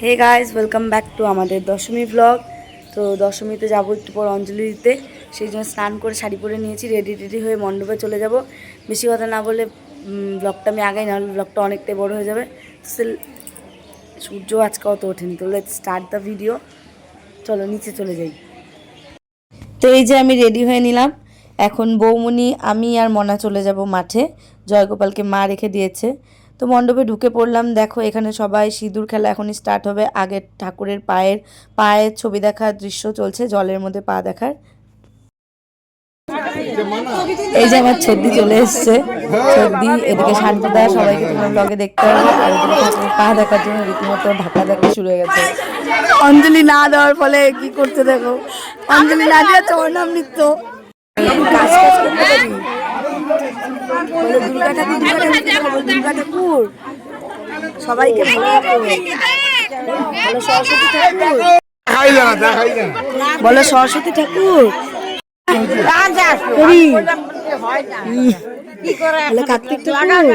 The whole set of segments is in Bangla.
Hey guys, welcome back to আমাদের দশমী ব্লগ। তো দশমীতে যাবো একটু পর অঞ্জলি দিতে, সেই জন্য স্নান করে শাড়ি পরে নিয়েছি, রেডি হয়ে মণ্ডপে চলে যাব। বেশি কথা না বলে ব্লগটা আমি আগাই, নাহলে ব্লগটা অনেকটাই বড় হয়ে যাবে। সূর্য আজকে অত ওঠেনি, তো লেটস স্টার্ট দ্য ভিডিও। চলো নিচে চলে যাই। তো এই যে আমি রেডি হয়ে নিলাম, এখন বৌমনি, আমি আর মনা চলে যাব মাঠে। জয়গোপালকে মা রেখে দিয়েছে। তো মণ্ডপে ঢুকে পড়লাম। দেখো এখানে সবাই সিঁদুর খেলা এখনই স্টার্ট হবে। আগে ঠাকুরের পায়ের ছবি দেখার দৃশ্য চলছে, জলের মধ্যে পা দেখার। এই যে আমার ছদ্দি চলে এসছে, ছদ্দি এদিকে শান্তদা, সবাইকে তোমরা ব্লগে দেখতে পাবে। আর এদিকে ঠাকুরের পা দেখার জন্য রীতিমতো ঢাকা দেখা শুরু হয়ে গেছে। অঞ্জলি না দেওয়ার ফলে কি করতে দেখো, অঞ্জলি না দিয়ে চরনাম নৃত্য। কাজ করতে পারি, দুর্গা ঠাকুর সবাইকে বলো সরস্বতী ঠাকুর, বলো সরস্বতী ঠাকুর, কার্তিক ঠাকুর।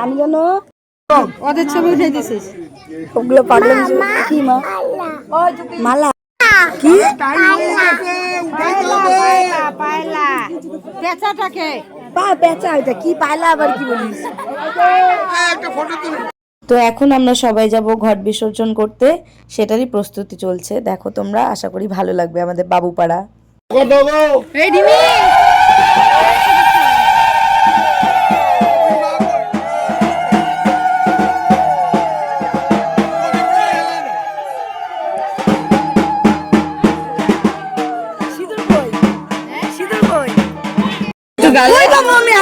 আমি যেন ওদের ছবি উঠে দিছিস, ওগুলো পাগলাম। কি মা মালা, কি পেঁচা, ওইটা কি পায়লা, আবার কি বলিস। তো এখন আমরা সবাই যাব ঘট বিসর্জন করতে, সেটারই প্রস্তুতি চলছে। দেখো তোমরা, আশা করি ভালো লাগবে আমাদের বাবুপাড়া।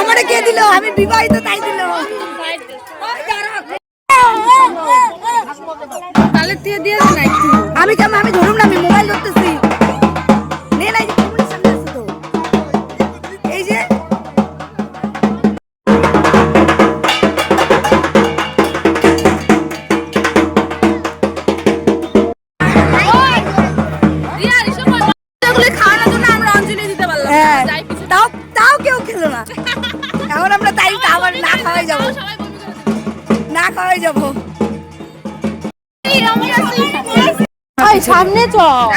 আমারে কে দিল, আমি বিবাহিত তাই দিল। আমি কেমন, আমি ধরুন না, আমি মোবাইল ধরতেছি। এই যে তাও কেউ খেলো না। এখন আমরা তাই আবার না খাওয়াই যাবো, না খাওয়াই যাবো। সামনে চল।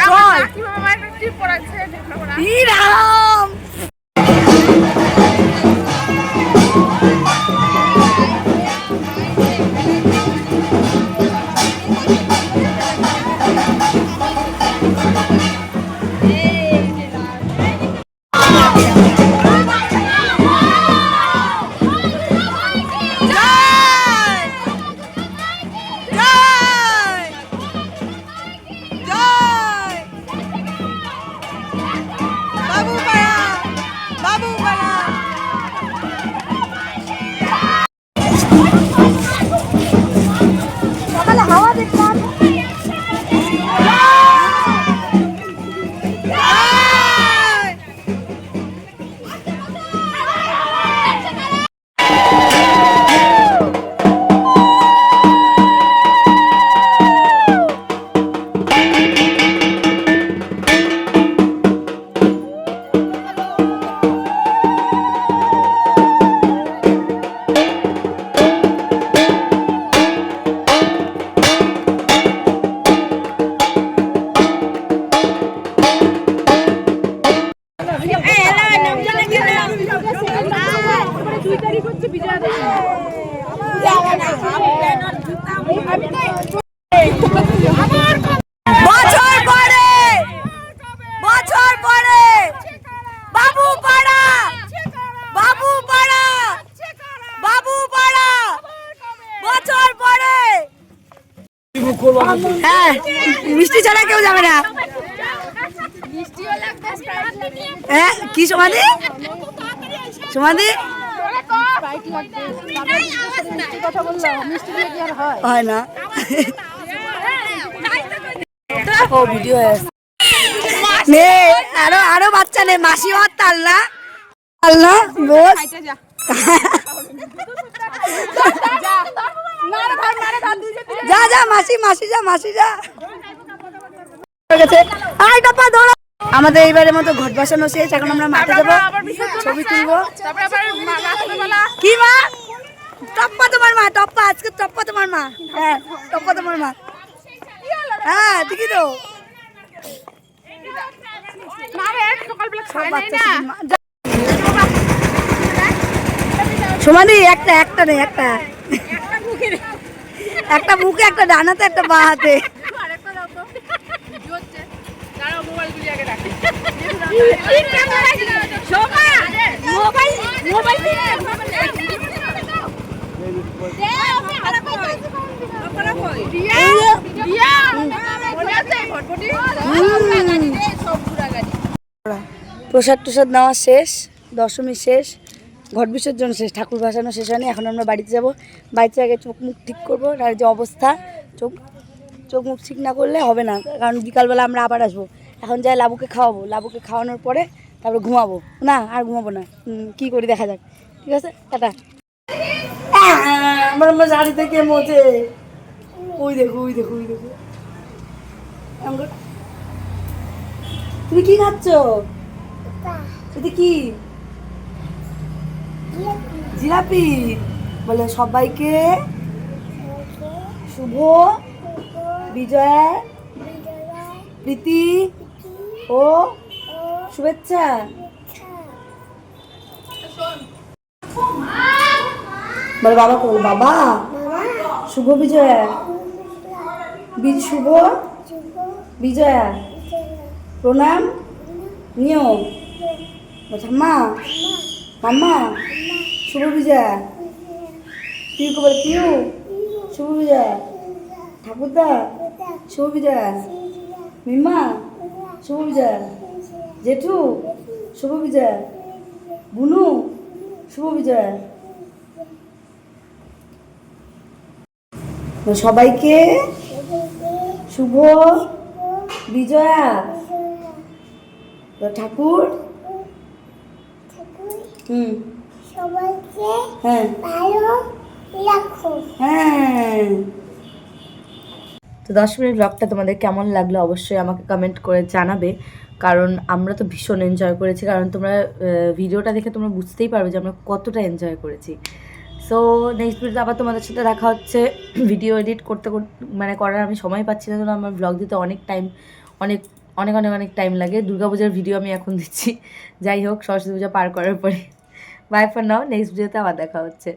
হ্যাঁ, মিষ্টি ছাড়া কেউ যাবে না। হ্যাঁ, কি সমাধি, সমাধি হয় না। ও ভিডিও আরো আরো বাচ্চা নেই, মাসি হওয়ার তাল না, তাল না বস। যা যা মাসি, মাসি যা, মাসি যা। আমাদের এইবারের মতো ঘট বসানো শেষ, এখন আমরা মাঠে যাবো, ছবি তুলবো। কি মা, টপ্পা তোমার মা, টপ্পা আজকে টপ্পা তোমার মা। হ্যাঁ, টপ্পা তোমার মা। হ্যাঁ ঠিকই তো সমানে একটা একটা নেই একটা একটা মুখে একটা ডানাতে একটা বাঁ হাতে প্রসাদ টসাদ নেওয়া শেষ, দশমী শেষ, ঘট বিসর্জন শেষ, ঠাকুর ভাসানো শেষ হয়নি। এখন আমরা বাড়িতে যাব, বাড়িতে আগে চোখ মুখ ঠিক করবো। আর যে অবস্থা, চোখ মুখ ঠিক না করলে হবে না, কারণ বিকালবেলা আমরা আবার আসবো। এখন যাই লাবুকে খাওয়াবো, লাবুকে খাওয়ানোর পরে তারপরে ঘুমাবো। না আর ঘুমাবো না, কি করি দেখা যাক। ঠিক আছে, টাটা। আমার আমার শাড়ি থেকে মোচে, ওই দেখো ওই দেখো ওই দেখো। তুমি কি খাচ্ছ? এটা কি? জিলাপি। বলে সবাইকে শুভ বিজয়া প্রীতি ও শুভেচ্ছা। বলে বাবা কল, বাবা শুভ বিজয়া, শুভ বিজয়া প্রণাম নিও। বলছে মা মাম্মা শুভ বিজয়া। পিউকে বলে পিউ শুভ বিজয়া, ঠাকুরদা শুভ বিজয়া, মিম্মা শুভ বিজয়া, জেঠু শুভ বিজয়া, বুনু শুভ বিজয়া। সবাইকে শুভ বিজয়া। ঠাকুর সবাইকে হ্যাঁ ভালো রাখো। হ্যাঁ, তো 10 মিনিট ব্লগটা তোমাদের কেমন লাগলো অবশ্যই আমাকে কমেন্ট করে জানাবে, কারণ আমরা তো ভীষণ এনজয় করেছি। কারণ তোমরা ভিডিওটা দেখে তোমরা বুঝতেই পারবে যে আমরা কতটা এনজয় করেছি। সো নেক্সট ভিডিওতে আবার তোমাদের সাথে দেখা হচ্ছে। ভিডিও এডিট করতে মানে করার আমি সময় পাচ্ছি না, কারণ আমার ব্লগ দিতে অনেক টাইম, অনেক অনেক অনেক অনেক টাইম লাগে। দুর্গাপূজার ভিডিও আমি এখন দিচ্ছি, যাই হোক সরস্বতী পূজা পার করার পরে। বাই ফর নাও, নেক্সট ভিডিওতে আবার দেখা হচ্ছে।